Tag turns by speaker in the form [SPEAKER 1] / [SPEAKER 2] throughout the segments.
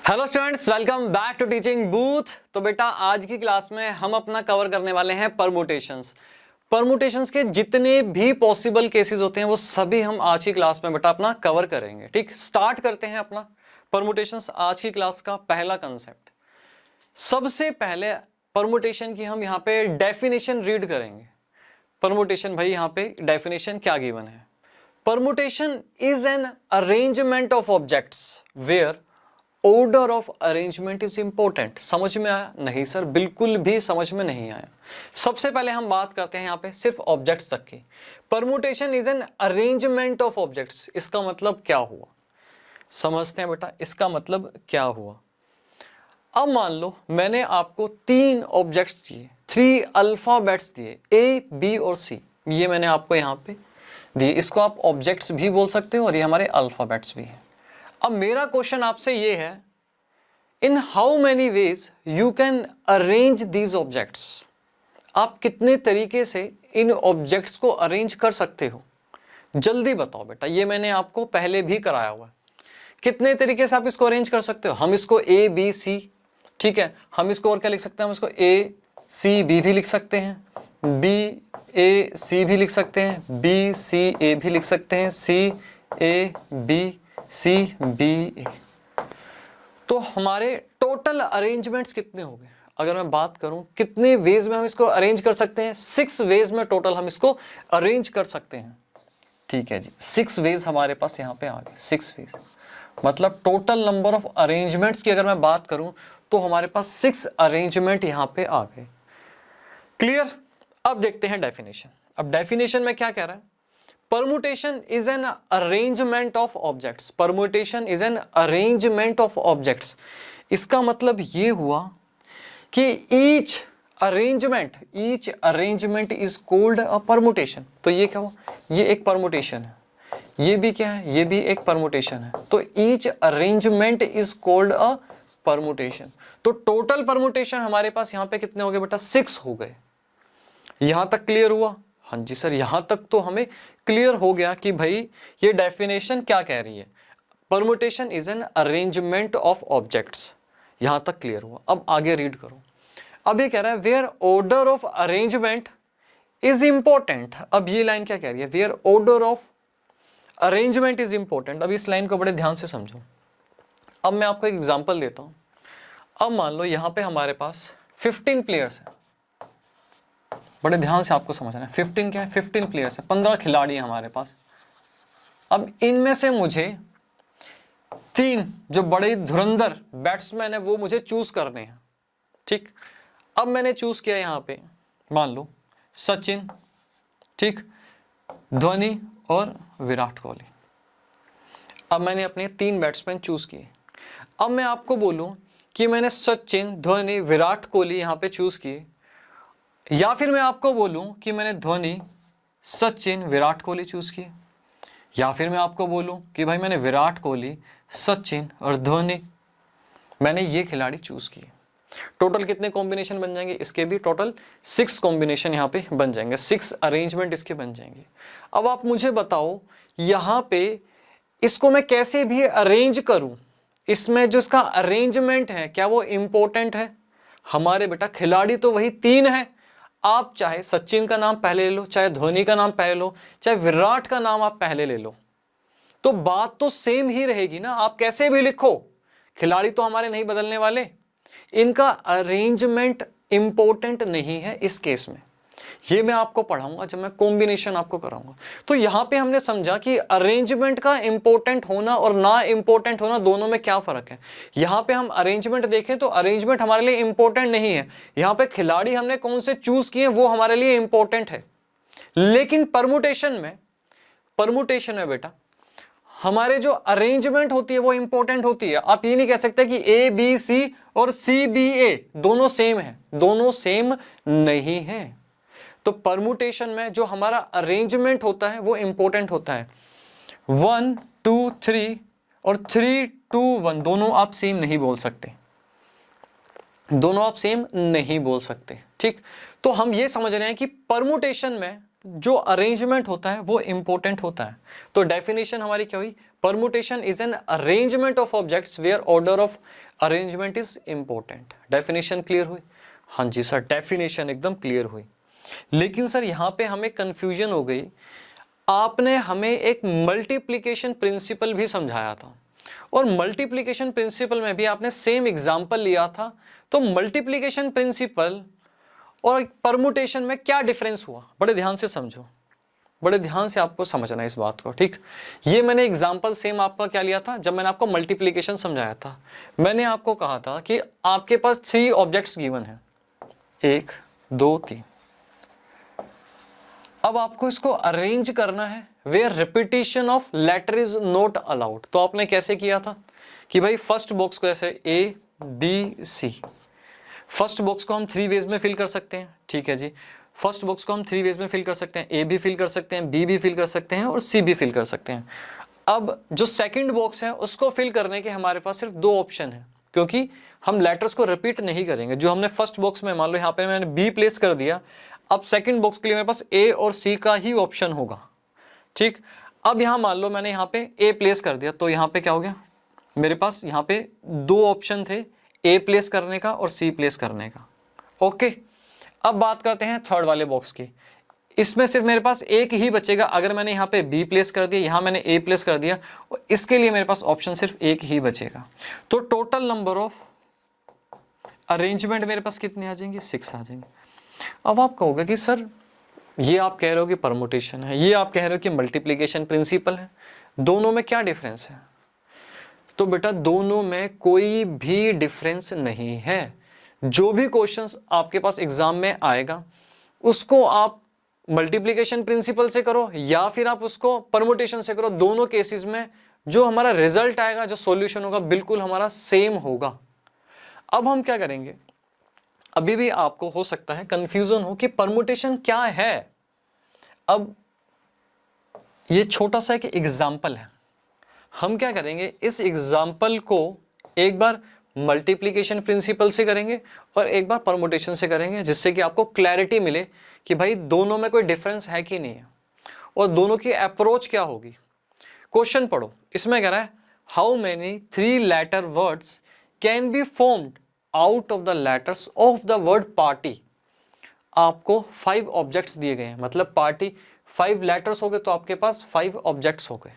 [SPEAKER 1] Hello students, welcome back to teaching booth. तो बेटा आज की क्लास में हम अपना कवर करने वाले हैं परमुटेशंस। परमुटेशंस के जितने भी पॉसिबल केसेस होते हैं वो सभी हम आज की क्लास में बेटा अपना कवर करेंगे। ठीक, स्टार्ट करते हैं अपना परमुटेशंस। आज की क्लास का पहला कंसेप्ट, सबसे पहले परमुटेशन की हम यहाँ पे डेफिनेशन रीड करेंगे। परमुटेशन, भाई यहाँ पे डेफिनेशन क्या गिवन है? Permutation is an arrangement of objects where order of arrangement is important. समझ में आया? नहीं सर, बिल्कुल भी समझ में नहीं आया। सबसे पहले हम बात करते हैं यहाँ पे सिर्फ ऑब्जेक्ट्स तक की। Permutation is an arrangement of objects, इसका मतलब क्या हुआ समझते हैं बेटा। इसका मतलब क्या हुआ, अब मान लो मैंने आपको 3 ऑब्जेक्ट्स दिए, 3 अल्फाबेट्स दिए, ए बी और सी। ये मैंने आपको यहाँ पे दिए, इसको आप ऑब्जेक्ट्स भी बोल सकते हो और ये हमारे अल्फाबेट्स भी हैं। अब मेरा क्वेश्चन आपसे ये है, in how many ways you can arrange these objects. आप कितने तरीके से इन ऑब्जेक्ट्स को अरेंज कर सकते हो? जल्दी बताओ बेटा, ये मैंने आपको पहले भी कराया हुआ है। कितने तरीके से आप इसको अरेंज कर सकते हो? हम इसको ए बी सी, ठीक है, हम इसको और क्या लिख सकते हैं? हम इसको ए सी बी भी लिख सकते हैं, बी ए सी भी लिख सकते हैं, बी सी ए भी लिख सकते हैं, सी ए बी सी बी ए। तो हमारे टोटल अरेंजमेंट्स कितने हो गए? अगर मैं बात करूं कितने वेज में हम इसको अरेंज कर सकते हैं, 6 वेज में टोटल हम इसको अरेंज कर सकते हैं। ठीक है जी, 6 वेज हमारे पास यहाँ पे आ गए। 6 वेज मतलब टोटल नंबर ऑफ अरेंजमेंट्स की अगर मैं बात करूं तो हमारे पास 6 अरेंजमेंट यहाँ पे आ गए। क्लियर? अब देखते हैं डेफिनेशन। अब डेफिनेशन में क्या कह रहा है? Permutation is an arrangement of objects. Permutation is an arrangement of objects. इसका मतलब ये हुआ कि each arrangement is called a permutation. तो ये क्या हुआ? ये एक permutation है, ये भी क्या है? ये भी एक permutation है। तो each arrangement is called a permutation. तो total permutation हमारे पास यहाँ पे कितने हो गए बेटा? 6 हो गए। यहां तक क्लियर हुआ? हाँ जी सर, यहां तक तो हमें क्लियर हो गया कि भाई ये डेफिनेशन क्या कह रही है। Permutation is an arrangement of objects, यहां तक क्लियर हुआ। अब आगे रीड करो। अब ये कह रहा है where order of arrangement is important. अब ये लाइन क्या कह रही है? Where order of arrangement is important. अब इस लाइन को बड़े ध्यान से समझो। अब मैं आपको एक एग्जाम्पल देता हूं। अब मान लो यहां पे हमारे पास 15 प्लेयर्स हैं, बड़े ध्यान से आपको समझना है। 15 क्या है? 15 प्लेयर्स है, 15 खिलाड़ी हैं हमारे पास। अब इनमें से मुझे 3 जो बड़े धुरंधर बैट्समैन है वो मुझे चूज करने हैं। ठीक, अब मैंने चूज किया यहाँ पे मान लो सचिन, ठीक, धोनी और विराट कोहली। अब मैंने अपने 3 बैट्समैन चूज किए। अब मैं आपको बोलूं कि मैंने सचिन, धोनी, विराट कोहली यहाँ पे चूज किए, या फिर मैं आपको बोलूं कि मैंने धोनी, सचिन, विराट कोहली चूज किए, या फिर मैं आपको बोलूं कि भाई मैंने विराट कोहली, सचिन और धोनी, मैंने ये खिलाड़ी चूज किए। टोटल कितने कॉम्बिनेशन बन जाएंगे? इसके भी टोटल 6 कॉम्बिनेशन यहाँ पे बन जाएंगे, 6 अरेंजमेंट इसके बन जाएंगे। अब आप मुझे बताओ यहाँ पे इसको मैं कैसे भी अरेंज करूं, इसमें जो इसका अरेंजमेंट है क्या वो इंपॉर्टेंट है? हमारे बेटा खिलाड़ी तो वही 3 है। आप चाहे सचिन का नाम पहले ले लो, चाहे धोनी का नाम पहले लो, चाहे विराट का नाम आप पहले ले लो, तो बात तो सेम ही रहेगी ना। आप कैसे भी लिखो, खिलाड़ी तो हमारे नहीं बदलने वाले। इनका अरेंजमेंट इंपॉर्टेंट नहीं है इस केस में। ये मैं आपको पढ़ाऊंगा जब मैं कॉम्बिनेशन आपको कराऊंगा। तो यहां पे हमने समझा कि अरेंजमेंट का इंपॉर्टेंट होना और ना इंपॉर्टेंट होना दोनों में क्या फर्क है। यहां पे हम अरेंजमेंट देखें तो अरेंजमेंट हमारे लिए इंपॉर्टेंट नहीं है। यहां पे खिलाड़ी हमने कौन से चूज किए वो हमारे लिए इंपॉर्टेंट है। लेकिन परमुटेशन में बेटा हमारे जो अरेंजमेंट होती है वो इंपॉर्टेंट होती है। आप ये नहीं कह सकते कि ए बी सी और सी बी ए दोनों सेम है, दोनों सेम नहीं है। तो परमुटेशन में जो हमारा अरेंजमेंट होता है वो इंपॉर्टेंट होता है। 1 2 3 और 3 2 1 दोनों आप सेम नहीं बोल सकते, दोनों आप सेम नहीं बोल सकते। ठीक, तो हम ये समझ रहे हैं कि परमुटेशन में जो अरेंजमेंट होता है वो इंपॉर्टेंट होता है। तो डेफिनेशन हमारी क्या हुई? Permutation is an arrangement of objects where order of arrangement is important. Definition clear हुई? हाँ जी सर, डेफिनेशन एकदम क्लियर हुई। लेकिन सर यहाँ पे हमें कंफ्यूजन हो गई, आपने हमें एक मल्टीप्लिकेशन प्रिंसिपल भी समझाया था और मल्टीप्लिकेशन प्रिंसिपल में भी आपने सेम एग्जांपल लिया था। तो मल्टीप्लिकेशन प्रिंसिपल और परमुटेशन में क्या डिफरेंस हुआ? बड़े ध्यान से समझो, बड़े ध्यान से आपको समझना है इस बात को, ठीक। ये मैंने एग्जांपल सेम आपका क्या लिया था, जब मैंने आपको मल्टीप्लिकेशन समझाया था, मैंने आपको कहा था कि आपके पास 3 ऑब्जेक्ट्स गिवन है, 1 2 3। अब आपको इसको अरेंज करना है where repetition of letter is not allowed. तो आपने कैसे किया था कि भाई फर्स्ट बॉक्स को ऐसे A B C, first box को हम 3 वेज में फिल कर सकते हैं, ठीक है जी। फर्स्ट बॉक्स को हम 3 वेज में फिल कर सकते हैं, ए भी फिल कर सकते हैं, बी भी फिल कर सकते हैं और सी भी फिल कर सकते हैं। अब जो सेकंड बॉक्स है उसको फिल करने के हमारे पास सिर्फ 2 ऑप्शन है, क्योंकि हम लेटर्स को रिपीट नहीं करेंगे। जो हमने फर्स्ट बॉक्स में, मान लो यहाँ पे मैंने बी प्लेस कर दिया, अब सेकंड बॉक्स के लिए मेरे पास ए और सी का ही ऑप्शन होगा, ठीक। अब यहाँ मान लो मैंने यहाँ पे ए प्लेस कर दिया, तो यहाँ पे क्या हो गया, मेरे पास यहाँ पे 2 ऑप्शन थे, ए प्लेस करने का और सी प्लेस करने का। ओके, अब बात करते हैं थर्ड वाले बॉक्स की। इसमें सिर्फ मेरे पास एक ही बचेगा। अगर मैंने यहाँ पे बी प्लेस कर दिया, यहाँ मैंने ए प्लेस कर दिया, और इसके लिए मेरे पास ऑप्शन सिर्फ एक ही बचेगा। तो टोटल नंबर ऑफ अरेंजमेंट मेरे पास कितने आ जाएंगे, 6 आ जाएंगे। अब आप कहोगे कि सर ये आप कह रहे हो कि परमुटेशन है, ये आप कह रहे हो कि मल्टीप्लिकेशन प्रिंसिपल है, दोनों में क्या डिफरेंस है? तो बेटा दोनों में कोई भी डिफरेंस नहीं है। जो भी क्वेश्चंस आपके पास एग्जाम में आएगा उसको आप मल्टीप्लिकेशन प्रिंसिपल से करो या फिर आप उसको परमुटेशन से करो, दोनों केसेस में जो हमारा रिजल्ट आएगा, जो सॉल्यूशन होगा, बिल्कुल हमारा सेम होगा। अब हम क्या करेंगे, अभी भी आपको हो सकता है कंफ्यूजन हो कि परमुटेशन क्या है। अब ये छोटा सा एक एग्जाम्पल है, हम क्या करेंगे, इस एग्जाम्पल को एक बार मल्टीप्लिकेशन प्रिंसिपल से करेंगे और एक बार परमुटेशन से करेंगे, जिससे कि आपको क्लैरिटी मिले कि भाई दोनों में कोई डिफरेंस है कि नहीं है और दोनों की अप्रोच क्या होगी। क्वेश्चन पढ़ो, इसमें कह रहा है how many 3 letter words can be formed out of the letters of the word party. आपको 5 ऑब्जेक्ट्स दिए गए हैं, मतलब पार्टी 5 लेटर्स हो गए, तो आपके पास 5 ऑब्जेक्ट्स हो गए।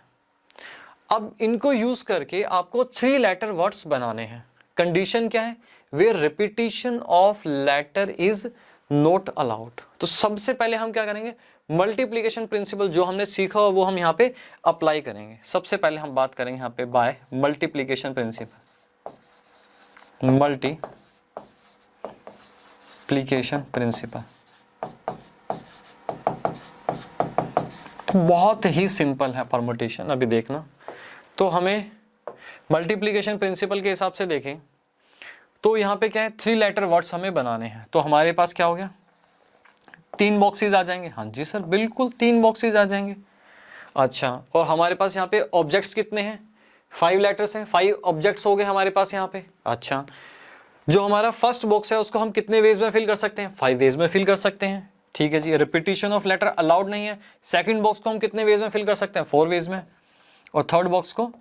[SPEAKER 1] अब इनको यूज करके आपको 3 लेटर वर्ड्स बनाने हैं। कंडीशन क्या है, where repetition of letter is not allowed. तो सबसे पहले हम क्या करेंगे, मल्टीप्लिकेशन प्रिंसिपल जो हमने सीखा वो हम यहाँ पे अप्लाई करेंगे। सबसे पहले हम बात करेंगे यहाँ पे by multiplication principle, multiplication principle. बहुत ही सिंपल है परमुटेशन। अभी देखना, तो हमें मल्टीप्लिकेशन प्रिंसिपल के हिसाब से देखें तो यहाँ पे क्या है, 3 लेटर वर्ड्स हमें बनाने हैं। तो हमारे पास क्या हो गया, 3 बॉक्सेस आ जाएंगे। हाँ जी सर, बिल्कुल 3 बॉक्सेस आ जाएंगे। अच्छा, और हमारे पास यहाँ पे ऑब्जेक्ट्स कितने हैं, 5 लेटर्स हैं, 5 ऑब्जेक्ट्स हो गए हमारे पास यहाँ पे। अच्छा, जो हमारा फर्स्ट बॉक्स है उसको हम कितने वेज में फिल कर सकते हैं, 5 वेज में फिल कर सकते हैं, ठीक है जी। रिपीटिशन ऑफ लेटर अलाउड नहीं है। सेकंड बॉक्स को हम कितने वेज में फिल कर सकते हैं, 4 वेज में, और थर्ड बॉक्स को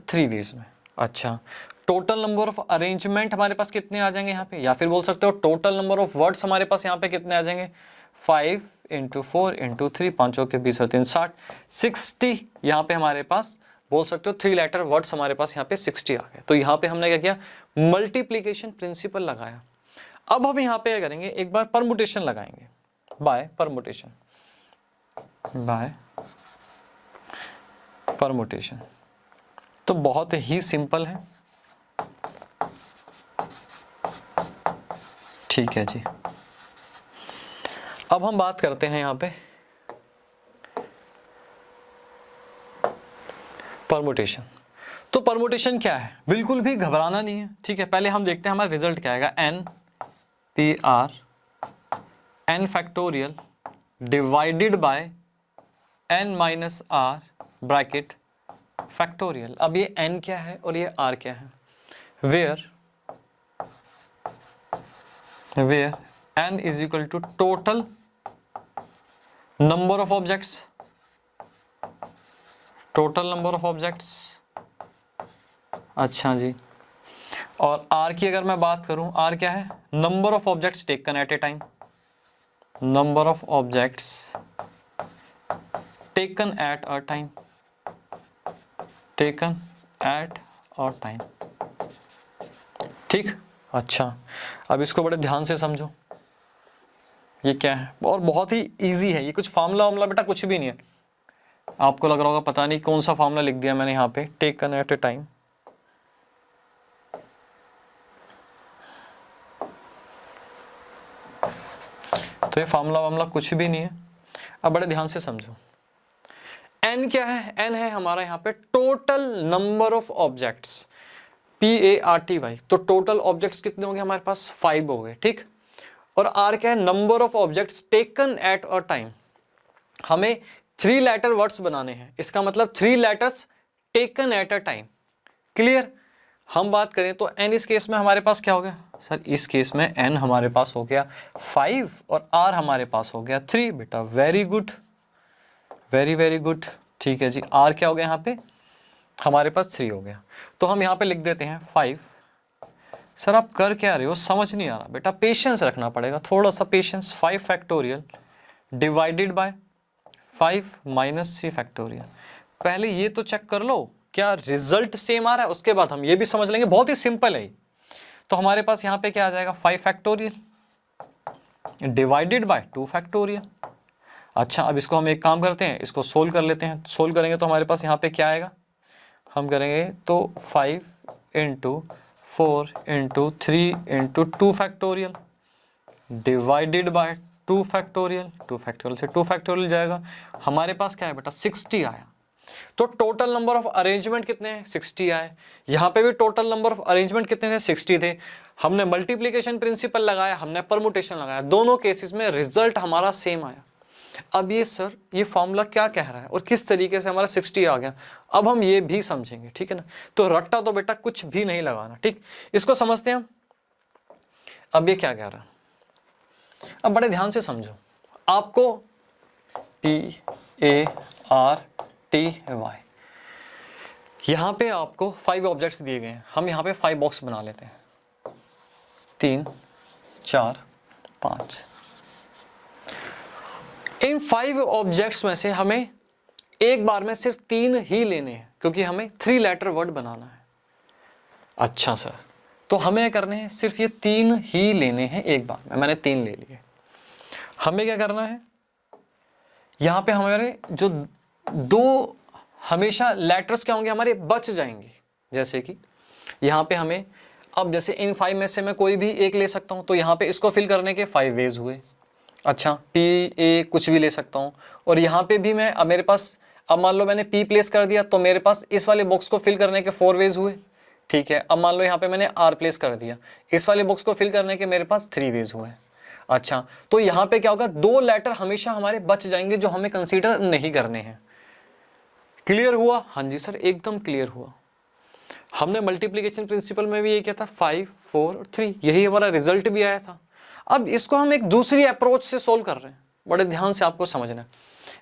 [SPEAKER 1] 3 वेज में। अच्छा, टोटल नंबर ऑफ अरेंजमेंट हमारे पास कितने आ जाएंगे यहाँ पे, या फिर बोल सकते हो टोटल नंबर ऑफ वर्ड्स हमारे पास यहाँ पे कितने आ जाएंगे, 5 × 4 × 3, 5 के 20 और 3 60, 60 यहाँ पे हमारे पास बोल सकते हो 3 लेटर वर्ड्स हमारे पास यहाँ पे 60 आ गए। तो यहाँ पे हमने क्या किया, मल्टीप्लिकेशन प्रिंसिपल लगाया। अब हम यहाँ पे क्या करेंगे, एक बार परमुटेशन लगाएंगे, बाय परमुटेशन, बाय परमुटेशन। तो बहुत ही सिंपल है, ठीक है जी। अब हम बात करते हैं यहाँ पे परमुटेशन। तो परमुटेशन क्या है, बिल्कुल भी घबराना नहीं है, ठीक है। पहले हम देखते हैं हमारा रिजल्ट क्या आएगा, n PR n factorial divided by n minus r bracket factorial. अब ये n क्या है और ये r क्या है, where n is equal to total number of objects, total number of objects अच्छा जी, और आर की अगर मैं बात करूं, आर क्या है? Number of objects taken at a time, number of objects taken at a time, taken at a time, ठीक। अच्छा, अब इसको बड़े ध्यान से समझो, ये क्या है, और बहुत ही इजी है ये, कुछ फार्मूला वार्मूला बेटा कुछ भी नहीं है। आपको लग रहा होगा पता नहीं कौन सा फार्मूला लिख दिया मैंने यहाँ पे, टेकन एट ए टाइम, तो ये फार्मूला वार्मूला कुछ भी नहीं है। अब बड़े ध्यान से समझो, n क्या है? n है हमारा यहाँ पे total number of objects, PARTY, तो टोटल ऑब्जेक्ट्स कितने हो गए हमारे पास? 5 हो गए, ठीक। और r क्या है? Number of objects taken at a time, हमें 3 लेटर वर्ड्स बनाने हैं, इसका मतलब 3 letters taken at a time, clear. हम बात करें तो n इस केस में हमारे पास क्या हो गया सर? इस केस में n हमारे पास हो गया 5 और r हमारे पास हो गया 3, बेटा very good, very very good, ठीक है जी। r क्या हो गया यहाँ पे? हमारे पास 3 हो गया, तो हम यहाँ पे लिख देते हैं 5। सर आप कर क्या रहे हो, समझ नहीं आ रहा बेटा, पेशेंस रखना पड़ेगा, थोड़ा सा patience. 5 factorial divided bye 5 minus 3 factorial, पहले ये तो चेक कर लो क्या रिजल्ट सेम आ रहा है, उसके बाद हम ये भी समझ लेंगे, बहुत ही सिंपल है। तो हमारे पास यहाँ पे क्या आ जाएगा? 5 फैक्टोरियल डिवाइडेड बाय 2 फैक्टोरियल। अच्छा, अब इसको हम एक काम करते हैं, इसको सोल्व कर लेते हैं। सोल्व करेंगे तो हमारे पास यहाँ पे क्या आएगा, हम करेंगे तो 5 into 4 into 3 into 2 factorial divided bye 2 factorial, 2 factorial से 2 फैक्टोरियल जाएगा, हमारे पास क्या है बेटा? 60 आया। तो टोटल नंबर ऑफ अरेंजमेंट कितने हैं? 60 आए। यहाँ पे भी टोटल नंबर ऑफ अरेंजमेंट कितने थे? 60 थे। हमने मल्टीप्लिकेशन प्रिंसिपल लगाया, हमने परमुटेशन लगाया, दोनों केसेस में रिजल्ट हमारा सेम आया। अब ये सर ये फॉर्मूला क्या कह रहा है और किस तरीके से हमारा 60 आ गया, अब हम ये भी समझेंगे, ठीक है ना। तो रट्टा तो बेटा कुछ भी नहीं लगाना, ठीक। इसको समझते हैं हम। अब ये क्या कह रहा है, अब बड़े ध्यान से समझो, आपको PARTY, यहां पे आपको 5 ऑब्जेक्ट्स दिए गए हैं, हम यहां पे 5 बॉक्स बना लेते हैं, 3 4 5। इन 5 ऑब्जेक्ट्स में से हमें एक बार में सिर्फ 3 ही लेने हैं, क्योंकि हमें 3 लेटर वर्ड बनाना है। अच्छा सर, तो हमें करने हैं सिर्फ ये 3 ही लेने हैं एक बार में, मैंने 3 ले लिए। हमें क्या करना है, यहाँ पे हमारे जो 2 हमेशा लेटर्स क्या होंगे हमारे बच जाएंगे, जैसे कि यहाँ पे हमें, अब जैसे इन 5 में से मैं कोई भी एक ले सकता हूँ, तो यहाँ पे इसको फिल करने के 5 वेज हुए। अच्छा, PA कुछ भी ले सकता हूँ, और यहाँ पे भी मैं, अब मेरे पास, अब मान लो मैंने P प्लेस कर दिया, तो मेरे पास इस वाले बॉक्स को फिल करने के 4 वेज हुए, ठीक है। अब मान लो यहाँ पे मैंने R प्लेस कर दिया, इस वाले बॉक्स को फिल करने के मेरे पास 3 वेज हुए। अच्छा, तो यहाँ पे क्या होगा, 2 लेटर हमेशा हमारे बच जाएंगे जो हमें कंसीडर नहीं करने हैं। क्लियर हुआ? हाँ जी सर, एकदम क्लियर हुआ। हमने मल्टीप्लिकेशन प्रिंसिपल में भी ये किया था, 5 4 और 3, यही हमारा रिजल्ट भी आया था। अब इसको हम एक दूसरी अप्रोच से सोल्व कर रहे हैं, बड़े ध्यान से आपको समझना है।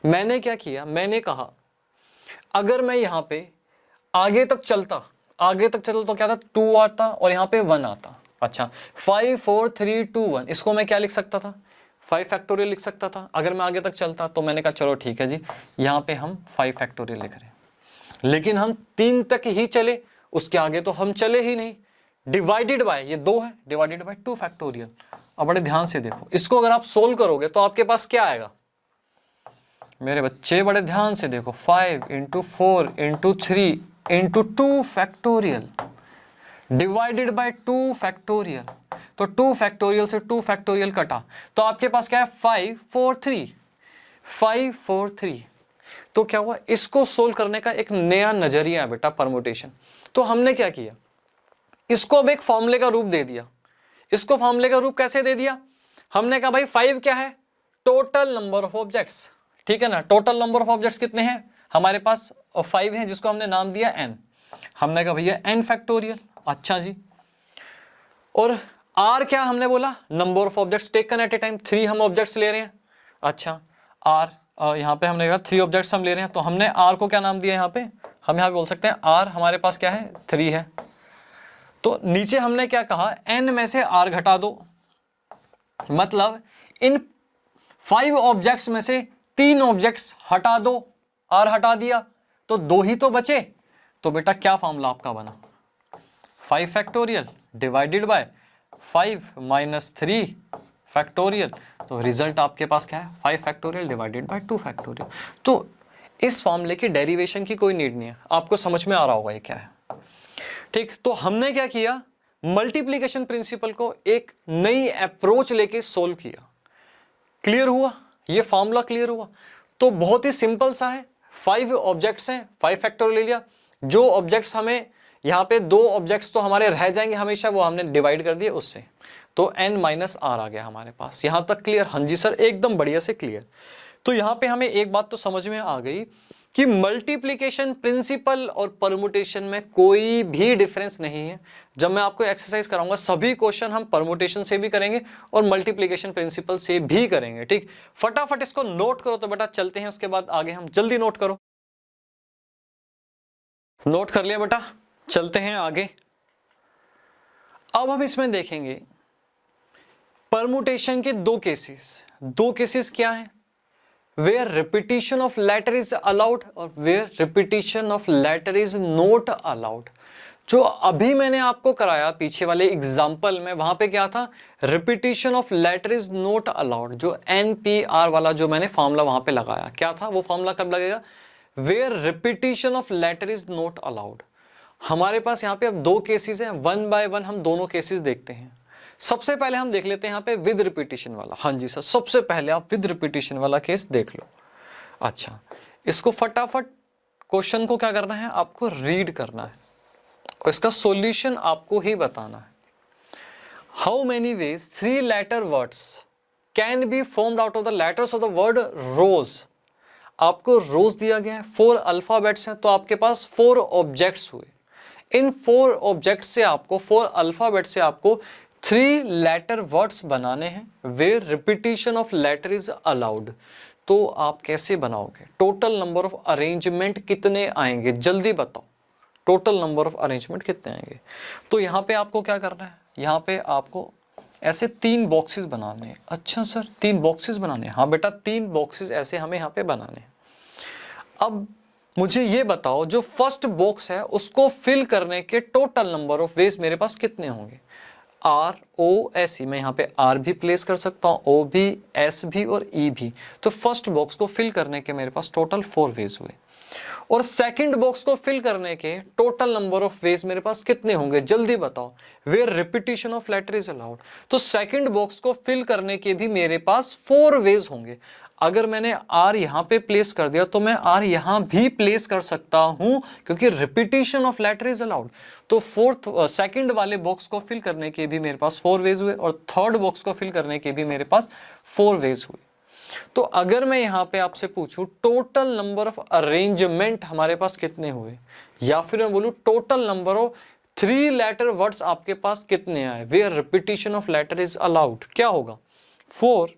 [SPEAKER 1] मैंने क्या किया, मैंने कहा अगर मैं यहाँ पे आगे तक चलता तो क्या था, 2 आता और यहाँ पे 1 आता। अच्छा, 5 4 3 2 1, इसको मैं क्या लिख सकता था, 5 फैक्टोरियल लिख सकता था अगर मैं आगे तक चलता। तो मैंने कहा चलो ठीक है जी, यहाँ पे हम 5 फैक्टोरियल लिख रहे हैं, लेकिन हम 3 तक ही चले, उसके आगे तो हम चले ही नहीं। डिवाइडेड बाय, ये 2 है, डिवाइडेड बाय 2 फैक्टोरियल। अब बड़े ध्यान से देखो, इसको अगर आप सोल्व करोगे तो आपके पास क्या आएगा मेरे बच्चे, बड़े ध्यान से देखो, 5 into 4 into 3 into 2 factorial divided bye 2 factorial. तो 2 फैक्टोरियल से 2 फैक्टोरियल कटा, तो आपके पास क्या है, 5 4 3, 5 4 3। तो क्या हुआ, इसको सोल्व करने का एक नया नजरिया है बेटा, परमुटेशन। तो हमने क्या किया, इसको अब एक फॉर्मूले का रूप दे दिया। इसको फॉर्मूले का रूप कैसे दे दिया, हमने कहा भाई 5 क्या है, टोटल नंबर ऑफ ऑब्जेक्ट्स, ठीक है ना। टोटल नंबर ऑफ ऑब्जेक्ट्स कितने हैं हमारे पास, 5 हैं, जिसको हमने नाम दिया n। हमने कहा भैया n फैक्टोरियल। अच्छा जी, और r क्या हमने बोला, number of objects taken at a time, 3 हम ऑब्जेक्ट्स ले रहे हैं। अच्छा, r यहाँ पे हमने कहा 3 ऑब्जेक्ट्स हम ले रहे हैं, तो हमने r को क्या नाम दिया, यहाँ पे हम यहाँ पे बोल सकते हैं r हमारे पास क्या है, 3 है। तो नीचे हमने क्या कहा, n में से r घटा दो, मतलब इन 5 ऑब्जेक्ट्स में से 3 ऑब्जेक्ट्स हटा दो, r हटा दिया तो 2 ही तो बचे। तो बेटा क्या फॉर्मूला आपका बना, 5 factorial divided bye 5 minus 3 factorial. तो रिजल्ट आपके पास क्या है, 5 फैक्टोरियल डिवाइडेड बाय 2 फैक्टोरियल। तो इस फॉर्मूले की डेरिवेशन की कोई नीड नहीं है, आपको समझ में आ रहा होगा ये क्या है। ठीक, तो हमने क्या किया, मल्टीप्लिकेशन प्रिंसिपल को एक नई अप्रोच लेके सोल्व किया। क्लियर हुआ, ये फॉर्मूला क्लियर हुआ। तो बहुत ही सिंपल सा है, 5 ऑब्जेक्ट्स हैं, 5 फैक्टोरियल ले लिया। जो ऑब्जेक्ट्स हमें यहाँ पे 2 ऑब्जेक्ट्स तो हमारे रह जाएंगे हमेशा, वो हमने डिवाइड कर दिए उससे, तो n माइनस r आ गया हमारे पास। यहां तक क्लियर? हाँ जी सर, एकदम बढ़िया से क्लियर। तो यहां पे हमें एक बात तो समझ में आ गई कि मल्टीप्लिकेशन प्रिंसिपल और परमुटेशन में कोई भी डिफरेंस नहीं है। जब मैं आपको एक्सरसाइज कराऊंगा सभी क्वेश्चन हम परमुटेशन से भी करेंगे और मल्टीप्लिकेशन प्रिंसिपल से भी करेंगे। ठीक, फटाफट इसको नोट करो तो बेटा चलते हैं, उसके बाद आगे हम जल्दी नोट करो। नोट कर लिया बेटा, चलते हैं आगे। अब हम इसमें देखेंगे परमुटेशन के दो केसेस क्या हैं, where repetition of letter is allowed और where repetition of letter is not allowed. जो अभी मैंने आपको कराया पीछे वाले एग्जाम्पल में, वहां पे क्या था, repetition of letter is not allowed. जो NPR वाला जो मैंने फॉर्मूला वहां पे लगाया, क्या था वो फॉर्मूला, कब लगेगा, where repetition of letter is not allowed. हमारे पास यहाँ पे अब 2 केसेस हैं, 1 बाय 1 हम दोनों केसेस देखते हैं। सबसे पहले हम देख लेते हैं यहाँ पे विद रिपीटिशन वाला। हाँ जी सर, सबसे पहले आप विद रिपीटिशन वाला केस देख लो। अच्छा, इसको फटाफट क्वेश्चन को क्या करना है, आपको रीड करना है और इसका सॉल्यूशन आपको ही बताना है। How many ways 3 letter words can be formed out of the letters of the word rose. आपको रोज दिया गया है, 4 अल्फाबेट्स हैं, तो आपके पास 4 ऑब्जेक्ट्स हुए। इन 4 ऑब्जेक्ट से आपको, 4 अल्फाबेट से आपको 3 लेटर वर्ड्स बनाने हैं where repetition of letter is allowed. तो आप कैसे बनाओगे, टोटल नंबर ऑफ अरेंजमेंट कितने आएंगे, जल्दी बताओ, टोटल नंबर ऑफ अरेंजमेंट कितने आएंगे। तो यहाँ पे आपको क्या करना है, यहाँ पे आपको ऐसे 3 बॉक्सेस बनाने हैं। अच्छा सर 3 बॉक्सेस बनाने हैं, हाँ बेटा 3 बॉक्सेस ऐसे हमें यहाँ पे बनाने हैं। अब मुझे ये बताओ, जो फर्स्ट बॉक्स है उसको फिल करने के टोटल नंबर ऑफ वेज मेरे पास कितने होंगे। ROS, मैं यहाँ पे R भी प्लेस कर सकता हूँ, O भी, S भी और E भी। तो फर्स्ट बॉक्स को फिल करने के मेरे पास टोटल 4 वेज हुए, और सेकंड बॉक्स को फिल करने के टोटल नंबर ऑफ वेज मेरे पास कितने होंगे, जल्दी बताओ। Where repetition of letter is allowed, तो सेकंड बॉक्स को फिल करने के भी मेरे पास 4 वेज होंगे। अगर मैंने R यहां पे प्लेस कर दिया तो मैं R यहां भी प्लेस कर सकता हूं, क्योंकि repetition of letter is allowed. तो सेकंड वाले बॉक्स को फिल करने के भी मेरे पास 4 वेज हुए, और थर्ड बॉक्स को फिल करने के भी मेरे पास 4 वेज हुए। तो अगर मैं यहां पे आपसे पूछूं टोटल नंबर ऑफ अरेंजमेंट हमारे पास कितने हुए, या फिर मैं बोलूं total number of 3 letter words आपके पास कितने आए where repetition of letter is allowed, क्या होगा, 4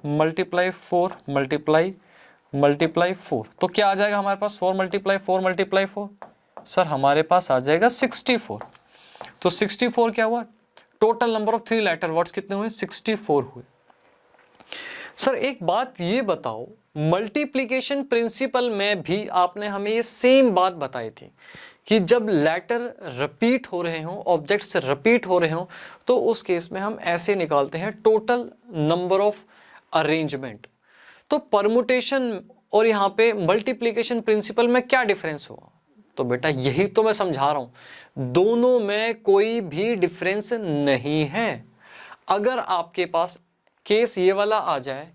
[SPEAKER 1] मल्टीप्लाई 4 मल्टीप्लाई 4, तो क्या आ जाएगा हमारे पास, 4 मल्टीप्लाई 4 सर हमारे पास आ जाएगा 64। तो 64 क्या हुआ, total number of 3 letter words कितने हुए, 64 हुए। सर एक बात ये बताओ, मल्टीप्लिकेशन प्रिंसिपल में भी आपने हमें ये सेम बात बताई थी कि जब लेटर रिपीट हो रहे हों, ऑब्जेक्ट्स रिपीट हो रहे हों, तो उस केस में हम ऐसे निकालते हैं टोटल नंबर ऑफ अरेंजमेंट। तो परमुटेशन और यहाँ पे मल्टीप्लिकेशन प्रिंसिपल में क्या डिफरेंस हुआ, तो बेटा यही तो मैं समझा रहा हूं, दोनों में कोई भी डिफरेंस नहीं है। अगर आपके पास केस ये वाला आ जाए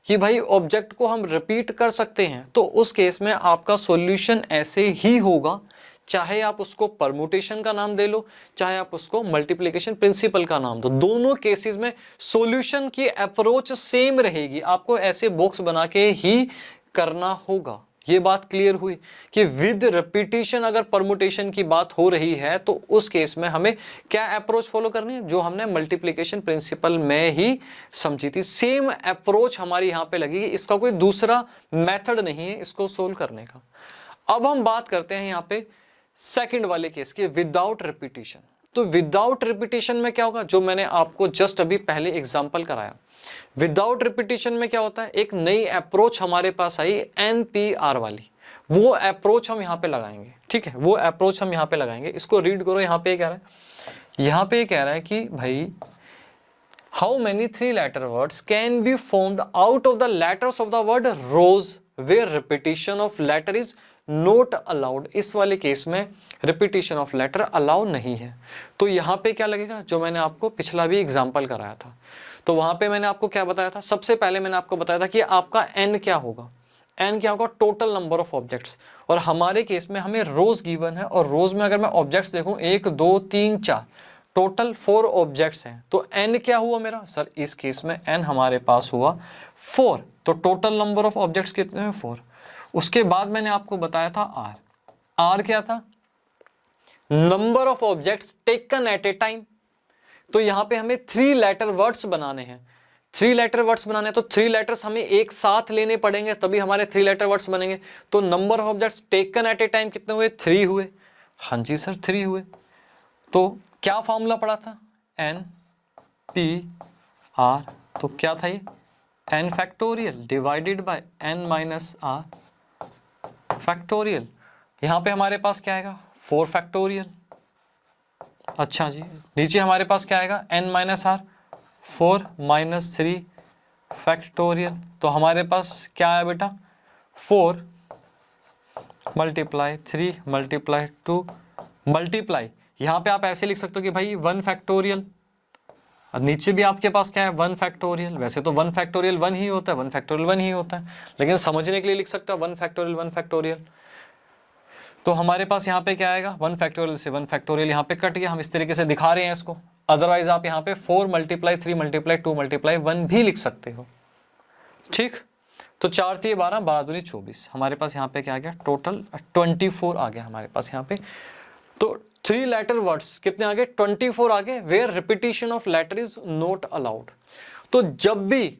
[SPEAKER 1] कि भाई ऑब्जेक्ट को हम रिपीट कर सकते हैं, तो उस केस में आपका सॉल्यूशन ऐसे ही होगा, चाहे आप उसको परमुटेशन का नाम दे लो, चाहे आप उसको मल्टीप्लिकेशन प्रिंसिपल का नाम दो, दोनों केसेस में सॉल्यूशन की अप्रोच सेम रहेगी। आपको ऐसे बॉक्स बना के ही करना होगा। ये बात क्लियर हुई कि विद रिपीटिशन अगर परमुटेशन की बात हो रही है तो उस केस में हमें क्या अप्रोच फॉलो करनी है, जो हमने मल्टीप्लिकेशन प्रिंसिपल में ही समझी थी, सेम अप्रोच हमारी यहाँ पे लगेगी। इसका कोई दूसरा मेथड नहीं है इसको सोल्व करने का। अब हम बात करते हैं यहाँ पे सेकंड वाले केस की विदाउट रिपीटिशन। तो विदाउट रिपीटिशन में क्या होगा, जो मैंने आपको जस्ट अभी पहले एग्जांपल कराया, विदाउट रिपीटिशन में क्या होता है, एक नई अप्रोच हमारे पास आई NPR वाली, वो अप्रोच हम यहाँ पे लगाएंगे, ठीक है, वो अप्रोच हम यहाँ पे लगाएंगे। इसको रीड करो, यहाँ पे ये कह रहा है, यहाँ पे ये कह रहा है कि भाई how many 3 letter words can be formed out of the letters of the word rose where repetition of letter is not allowed. इस वाले केस में रिपीटिशन ऑफ लेटर अलाउ नहीं है। तो यहाँ पे क्या लगेगा, जो मैंने आपको पिछला भी एग्जाम्पल कराया था, तो वहां पे मैंने आपको क्या बताया था, सबसे पहले मैंने आपको बताया था कि आपका n क्या होगा, n क्या होगा, टोटल नंबर ऑफ ऑब्जेक्ट्स। और हमारे केस में हमें रोज गिवन है, और रोज में अगर मैं ऑब्जेक्ट्स देखूं 1 2 3 4, टोटल 4 ऑब्जेक्ट्स हैं। तो n क्या हुआ मेरा सर, इस केस में n हमारे पास हुआ 4। तो टोटल नंबर ऑफ ऑब्जेक्ट्स कितने हैं, 4। उसके बाद मैंने आपको बताया था r क्या था, number of objects taken at a time. तो यहां पे हमें 3 लेटर वर्ड्स बनाने हैं, 3 लेटर वर्ड्स बनाने हैं, तो 3 लेटर्स हमें एक साथ लेने पड़ेंगे तभी हमारे 3 लेटर वर्ड्स बनेंगे। तो number of objects taken at a time कितने हुए, 3 हुए। हाँ जी सर 3 हुए। तो क्या फॉर्मूला पड़ा था, NPR, तो क्या था ये, n factorial divided by n minus r factorial. यहां पे हमारे पास क्या आएगा, 4 फैक्टोरियल। अच्छा जी, नीचे हमारे पास क्या आएगा, n minus r, 4 minus 3 factorial. तो हमारे पास क्या आया बेटा, 4 मल्टीप्लाई 3 मल्टीप्लाई 2 मल्टीप्लाई, यहाँ पे आप ऐसे लिख सकते हो कि भाई 1 फैक्टोरियल, और नीचे भी आपके पास क्या है, 1 फैक्टोरियल। वैसे तो 1 फैक्टोरियल 1 ही होता है, 1 फैक्टोरियल 1 ही होता है, लेकिन समझने के लिए लिख सकते हो 1 फैक्टोरियल 1 फैक्टोरियल। तो हमारे पास यहाँ पे क्या आएगा, 1 फैक्टोरियल से 1 फैक्टोरियल यहाँ पे कट गया, हम इस तरीके से दिखा रहे हैं इसको। अदरवाइज आप यहाँ पे 4 मल्टीप्लाई 3 मल्टीप्लाई 2 मल्टीप्लाई 1 भी लिख सकते हो, ठीक। तो 4 3 12 12 दूनी 24, हमारे पास यहाँ पे क्या आ गया, टोटल 24 आ गया हमारे पास यहाँ पे। तो 3 लेटर वर्ड्स कितने आ गए, 24 आ गए, where repetition of letter is not allowed. तो जब भी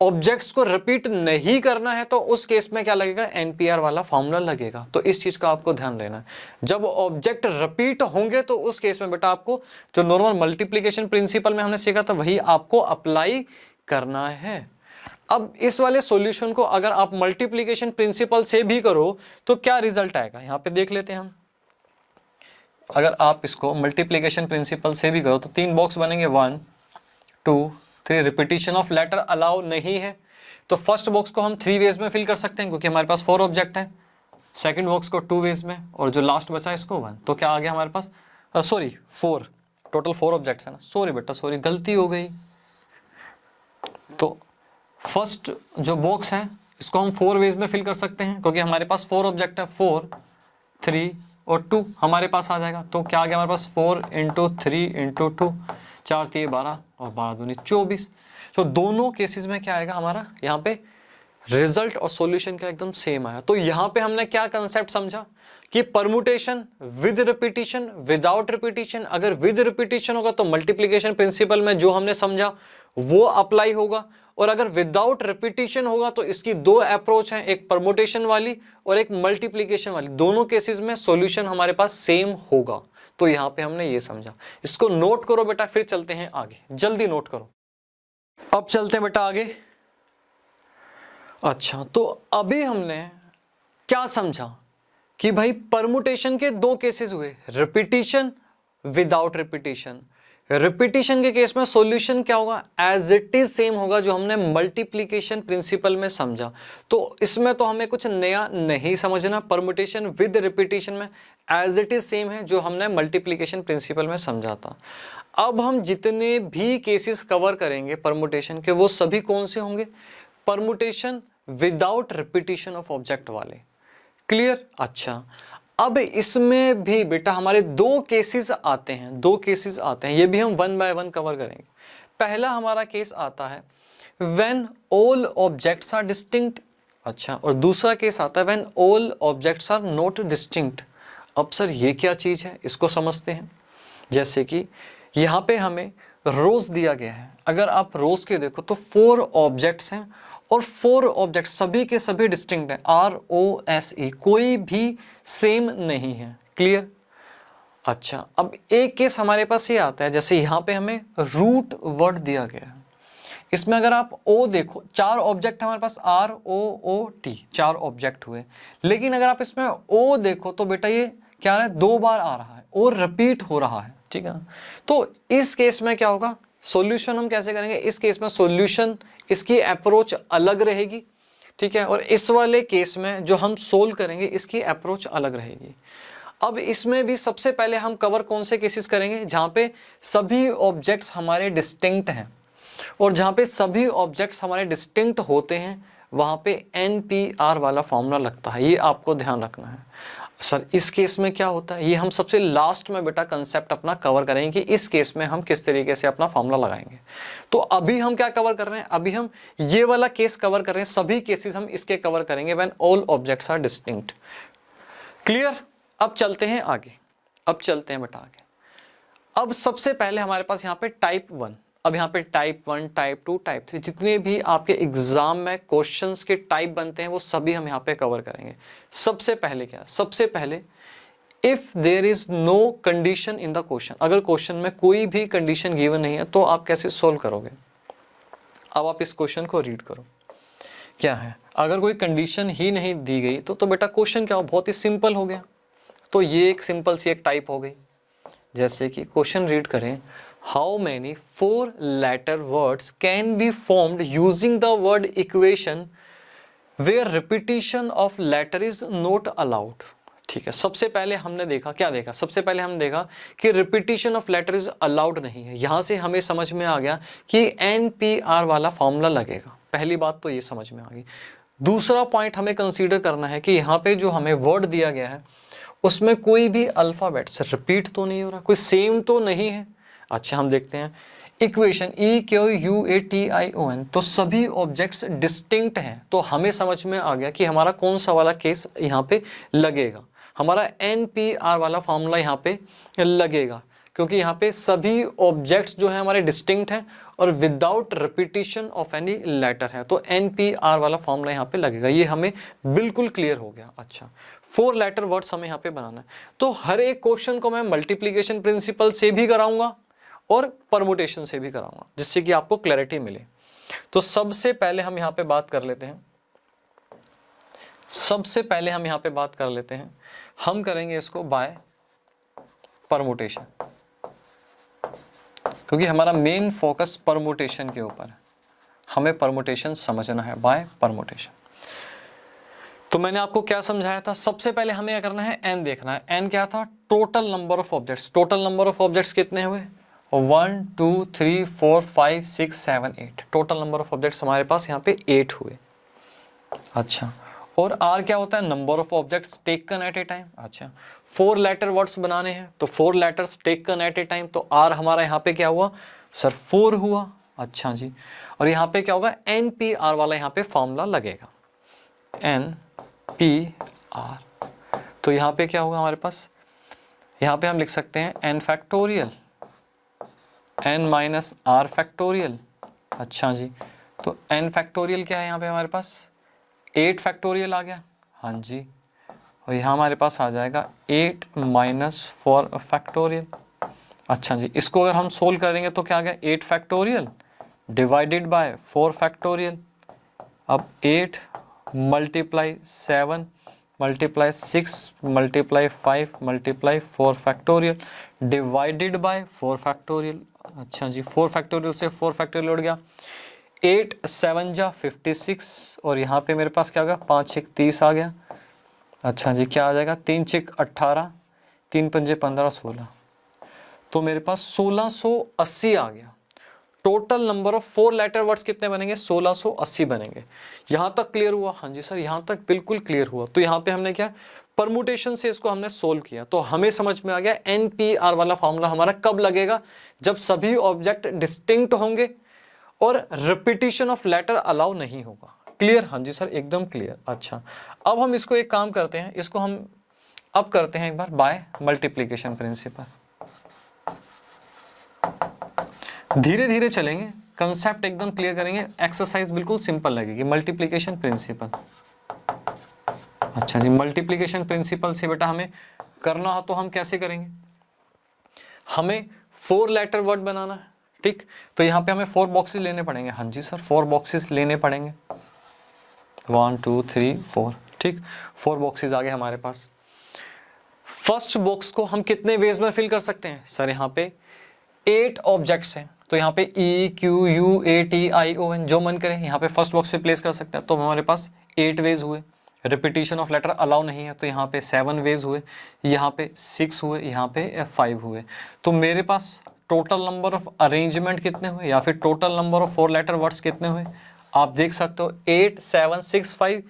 [SPEAKER 1] ऑब्जेक्ट्स को रिपीट नहीं करना है तो उस केस में क्या लगेगा, NPR वाला फॉर्मूला लगेगा। तो इस चीज का आपको ध्यान देना है। जब ऑब्जेक्ट रिपीट होंगे तो उस केस में बेटा आपको जो नॉर्मल मल्टीप्लिकेशन प्रिंसिपल में हमने सीखा था वही आपको अप्लाई करना है। अब इस वाले सॉल्यूशन को अगर आप मल्टीप्लिकेशन प्रिंसिपल से भी करो तो क्या रिजल्ट आएगा, यहां पे देख लेते हैं हम। अगर आप इसको मल्टीप्लिकेशन प्रिंसिपल से भी करो तो 3 बॉक्स बनेंगे, 1 2 3। रिपीटिशन ऑफ लेटर अलाउ नहीं है, तो फर्स्ट बॉक्स को हम 3 वेज में फिल कर सकते हैं क्योंकि हमारे पास 4 ऑब्जेक्ट है। सेकंड बॉक्स को 2 वेज में, और जो लास्ट बचा है इसको 1। तो क्या आ गया हमारे पास, सॉरी 4, टोटल 4 ऑब्जेक्ट्स है ना, सॉरी बेटा सॉरी गलती हो गई। तो फर्स्ट जो बॉक्स है इसको हम 4 वेज में फिल कर सकते हैं क्योंकि हमारे पास 4 ऑब्जेक्ट है, 4 3 और 2 हमारे पास आ जाएगा। तो क्या आ गया हमारे पास, 4 × 3 × 2, 4 3 12 और 12 दूनी 24। तो दोनों केसेस में क्या आएगा हमारा, यहाँ पे रिजल्ट और सॉल्यूशन का एकदम सेम आया। तो यहाँ पे हमने क्या कंसेप्ट समझा कि permutation with repetition, without repetition. अगर विद रिपीटिशन होगा तो मल्टीप्लिकेशन प्रिंसिपल में जो हमने समझा वो अप्लाई होगा, और अगर विदाउट रिपीटिशन होगा तो इसकी 2 अप्रोच हैं, एक परमुटेशन वाली और एक मल्टीप्लिकेशन वाली। दोनों केसेस में सॉल्यूशन हमारे पास सेम होगा। तो यहाँ पे हमने ये समझा, इसको नोट करो बेटा, फिर चलते हैं आगे, जल्दी नोट करो। अब चलते हैं बेटा आगे। अच्छा, तो अभी हमने क्या समझा कि भाई परमुटेशन के 2 केसेस हुए, रिपीटिशन विदाउट रिपीटिशन। रिपीटिशन के केस में सॉल्यूशन क्या होगा, एज इट इज सेम होगा जो हमने मल्टीप्लिकेशन प्रिंसिपल में समझा। तो इसमें तो हमें कुछ नया नहीं समझना, परमुटेशन विद रिपीटिशन में एज इट इज सेम है जो हमने मल्टीप्लिकेशन प्रिंसिपल में समझा था। अब हम जितने भी केसेस कवर करेंगे परमुटेशन के, वो सभी कौन से होंगे, permutation without repetition of object वाले। क्लियर। अच्छा, अब इसमें भी बेटा हमारे 2 केसेस आते हैं, 2 केसेस आते हैं, ये भी हम 1 बाय 1 कवर करेंगे। पहला हमारा केस आता है when all objects are distinct. अच्छा, और दूसरा केस आता है when all objects are not distinct. अब सर ये क्या चीज है, इसको समझते हैं। जैसे कि यहाँ पे हमें रोज दिया गया है, अगर आप रोज के देखो तो 4 ऑब्जेक्ट्स हैं और 4 ऑब्जेक्ट सभी के सभी डिस्टिंक्ट हैं, ROSE, कोई भी सेम नहीं है। क्लियर। अच्छा, अब एक केस हमारे पास ये आता है, जैसे यहाँ पे हमें रूट वर्ड दिया गया है, इसमें अगर आप ओ देखो, 4 ऑब्जेक्ट हमारे पास ROOT 4 ऑब्जेक्ट हुए, लेकिन अगर आप इसमें ओ देखो तो बेटा ये क्या आ रहा है, 2 बार आ रहा है और रिपीट हो रहा है, ठीक है ना। तो इस केस में क्या होगा, सॉल्यूशन हम कैसे करेंगे, इस केस में सॉल्यूशन इसकी अप्रोच अलग रहेगी, ठीक है, और इस वाले केस में जो हम सोल्व करेंगे इसकी अप्रोच अलग रहेगी। अब इसमें भी सबसे पहले हम कवर कौन से केसेस करेंगे, जहां पे सभी ऑब्जेक्ट्स हमारे डिस्टिंक्ट हैं, और जहां पे सभी ऑब्जेक्ट्स हमारे डिस्टिंक्ट होते हैं वहां पे NP-R वाला फॉर्मूला लगता है, ये आपको ध्यान रखना है। सर इस केस में क्या होता है, ये हम सबसे लास्ट में बेटा कंसेप्ट अपना कवर करेंगे कि इस केस में हम किस तरीके से अपना फॉर्मूला लगाएंगे। तो अभी हम क्या कवर कर रहे हैं, अभी हम ये वाला केस कवर कर रहे हैं, सभी केसेस हम इसके कवर करेंगे when all objects are distinct. Clear. अब चलते हैं आगे, अब चलते हैं बेटा आगे। अब सबसे पहले हमारे पास यहाँ पे टाइप 1, अब यहाँ पे टाइप 1, टाइप 2, टाइप 3, जितने भी आपके एग्जाम में क्वेश्चंस के टाइप बनते हैं वो सभी हम यहाँ पे कवर करेंगे। सबसे पहले क्या, सबसे पहले if there is no condition in the question, अगर क्वेश्चन में कोई भी कंडीशन गिवन नहीं है तो आप कैसे सोल्व करोगे। अब आप इस क्वेश्चन को रीड करो, क्या है, अगर कोई कंडीशन ही नहीं दी गई तो बेटा क्वेश्चन क्या हो, बहुत ही सिंपल हो गया। तो ये एक सिंपल सी एक टाइप हो गई। जैसे कि क्वेश्चन रीड करें, how many 4 letter words can be formed using the word equation where repetition of letter is not allowed. ठीक है, सबसे पहले हमने देखा, क्या देखा, सबसे पहले हमने देखा कि repetition of letter is allowed नहीं है। यहां से हमें समझ में आ गया कि NP-R वाला फॉर्मूला लगेगा, पहली बात तो ये समझ में आ गई। दूसरा पॉइंट हमें कंसीडर करना है कि यहाँ पे जो हमें वर्ड दिया गया है उसमें कोई भी अल्फाबेट्स रिपीट तो नहीं हो रहा, कोई सेम तो नहीं है। अच्छा, हम देखते हैं इक्वेशन EQUATION, तो सभी ऑब्जेक्ट्स डिस्टिंक्ट हैं, तो हमें समझ में आ गया कि हमारा कौन सा वाला केस यहाँ पे लगेगा, हमारा NP-R वाला फॉर्मूला यहाँ पे लगेगा, क्योंकि यहाँ पे सभी ऑब्जेक्ट्स जो है हमारे डिस्टिंक्ट हैं और without repetition of any letter है, तो NP-R वाला फॉर्मूला यहाँ पे लगेगा। ये हमें बिल्कुल क्लियर हो गया। अच्छा, 4 लेटर वर्ड्स हमें यहाँ पे बनाना है, तो हर एक क्वेश्चन को मैं मल्टीप्लीकेशन प्रिंसिपल से भी कराऊंगा और परमुटेशन से भी कराऊंगा, जिससे कि आपको क्लैरिटी मिले। तो सबसे पहले हम यहाँ पे बात कर लेते हैं, सबसे पहले हम यहाँ पे बात कर लेते हैं, हम करेंगे इसको बाय परमुटेशन, क्योंकि हमारा मेन फोकस परमुटेशन के ऊपर है, हमें परमुटेशन समझना है बाय परमुटेशन। तो मैंने आपको क्या समझाया था, सबसे पहले हमें क्या करना है, n देखना है। n क्या था, total number of objects. Total number of objects कितने हुए, 1 2 3 4 5 6 7 8, टोटल नंबर ऑफ ऑब्जेक्ट्स हमारे पास यहाँ पे 8 हुए। अच्छा, और r क्या होता है, number of objects taken at a time. अच्छा, 4 लेटर वर्ड्स बनाने हैं तो 4 letters taken at a time, तो r हमारा यहाँ पे क्या हुआ सर, 4 हुआ। अच्छा जी, और यहाँ पे क्या होगा, NP-R वाला यहाँ पे फॉर्मूला लगेगा, NP-R। तो यहाँ पे क्या होगा हमारे पास, यहाँ पे हम लिख सकते हैं n factorial, n minus R factorial. अच्छा जी, तो n फैक्टोरियल क्या है यहाँ पे हमारे पास, 8 फैक्टोरियल आ गया। हाँ जी, और यहाँ हमारे पास आ जाएगा 8 माइनस 4 फैक्टोरियल। अच्छा जी, इसको अगर हम सोल्व करेंगे तो क्या आ गया, 8 फैक्टोरियल डिवाइडेड बाय 4 फैक्टोरियल। अब 8 multiply 7 multiply 6 multiply 5 multiply 4 factorial divided bye 4 factorial. अच्छा जी, 4 फैक्टोरियल से 4 फैक्टोरियल उड़ गया, 8 7 जा 56, और यहाँ पे मेरे पास क्या आ गया, 5 6 30 आ गया। अच्छा जी, क्या आ जाएगा, 3 6 18, 3 पंजे 15 16, तो मेरे पास 1680 आ गया। Total number of 4 letter words कितने बनेंगे, 1680 बनेंगे। यहां तक क्लियर हुआ। हाँ जी सर, यहां तक बिल्कुल क्लियर हुआ। तो यहाँ पे हमने क्या, परमुटेशन से इसको हमने सोल्व किया, तो हमें समझ में आ गया NP-R वाला फॉर्मूला हमारा कब लगेगा, जब सभी ऑब्जेक्ट डिस्टिंक्ट होंगे और रिपीटिशन ऑफ लेटर अलाउ नहीं होगा। क्लियर। हाँ जी सर, एकदम क्लियर। अच्छा, अब हम इसको एक काम करते हैं, इसको हम अब करते हैं एक बार बाय मल्टीप्लीकेशन प्रिंसिपल। धीरे धीरे चलेंगे, कंसेप्ट एकदम क्लियर करेंगे, एक्सरसाइज बिल्कुल सिंपल लगेगी। Multiplication principle. अच्छा जी, मल्टीप्लिकेशन प्रिंसिपल से बेटा हमें करना हो तो हम कैसे करेंगे, हमें 4 लेटर वर्ड बनाना है, ठीक। तो यहाँ पे हमें 4 बॉक्सेस लेने पड़ेंगे। हाँ जी सर, 4 बॉक्सेस लेने पड़ेंगे, 1 2 3 4, ठीक। 4 बॉक्सेस आ गए हमारे पास। फर्स्ट बॉक्स को हम कितने वेज में फिल कर सकते हैं सर, यहाँ पे 8 ऑब्जेक्ट्स हैं, तो यहाँ पे E Q U A T I O N जो मन करे यहाँ पे फर्स्ट बॉक्स पे प्लेस कर सकते हैं। तो हमारे पास 8 वेज हुए, रिपीटिशन ऑफ लेटर अलाउ नहीं है, तो यहाँ पे 7 वेज हुए, यहाँ पे 6 हुए, यहाँ पे 5 हुए। तो मेरे पास टोटल नंबर ऑफ अरेंजमेंट कितने हुए, या फिर total number of 4 letter words कितने हुए, आप देख सकते हो 8 7 6 5,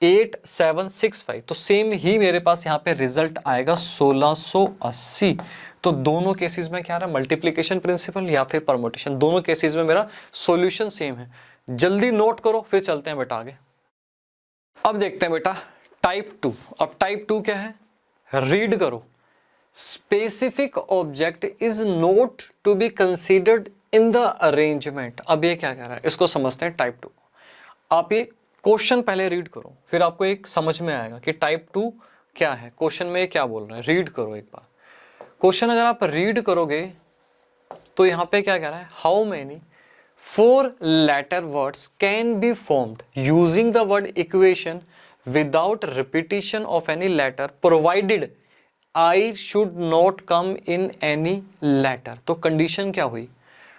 [SPEAKER 1] 8 7 6 5। तो सेम ही मेरे पास यहाँ पे रिजल्ट आएगा 1680। तो दोनों केसेस में क्या आ रहा है, मल्टीप्लिकेशन प्रिंसिपल या फिर परमुटेशन, दोनों केसेस में मेरा सॉल्यूशन सेम है। जल्दी नोट करो, फिर चलते हैं बेटा आगे। अब देखते हैं बेटा टाइप 2। अब टाइप 2 क्या है, रीड करो, specific object is not to be considered in the arrangement. अब ये क्या कह रहा है, इसको समझते हैं टाइप 2। आप ये क्वेश्चन पहले रीड करो, फिर आपको एक समझ में आएगा कि टाइप 2 क्या है, क्वेश्चन में क्या बोल रहे हैं। रीड करो एक बार क्वेश्चन, अगर आप रीड करोगे तो यहाँ पे क्या कह रहा है, how many 4 letter words can be formed using the word equation without repetition of any letter provided I should not come in any letter. तो कंडीशन क्या हुई,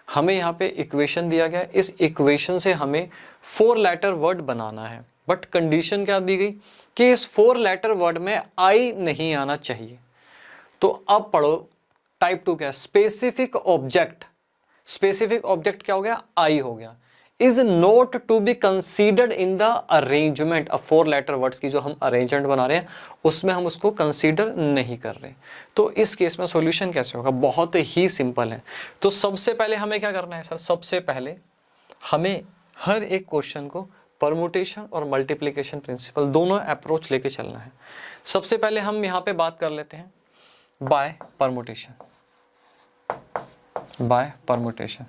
[SPEAKER 1] हमें यहाँ पे इक्वेशन दिया गया, इस इक्वेशन से हमें 4 लेटर वर्ड बनाना है, बट कंडीशन क्या दी गई कि इस 4 लेटर वर्ड में आई नहीं आना चाहिए। तो अब पढ़ो टाइप 2 क्या है, स्पेसिफिक ऑब्जेक्ट, स्पेसिफिक ऑब्जेक्ट क्या हो गया, आई हो गया, is not to be considered in the arrangement. अब 4 लेटर वर्ड्स की जो हम अरेंजमेंट बना रहे हैं उसमें हम उसको कंसीडर नहीं कर रहे। तो इस केस में सॉल्यूशन कैसे होगा, बहुत ही सिंपल है। तो सबसे पहले हमें क्या करना है सर, सबसे पहले हमें हर एक क्वेश्चन को परमुटेशन और मल्टीप्लिकेशन प्रिंसिपल दोनों अप्रोच लेके चलना है। सबसे पहले हम यहाँ पे बात कर लेते हैं बाय परमुटेशन, बाय परमुटेशन।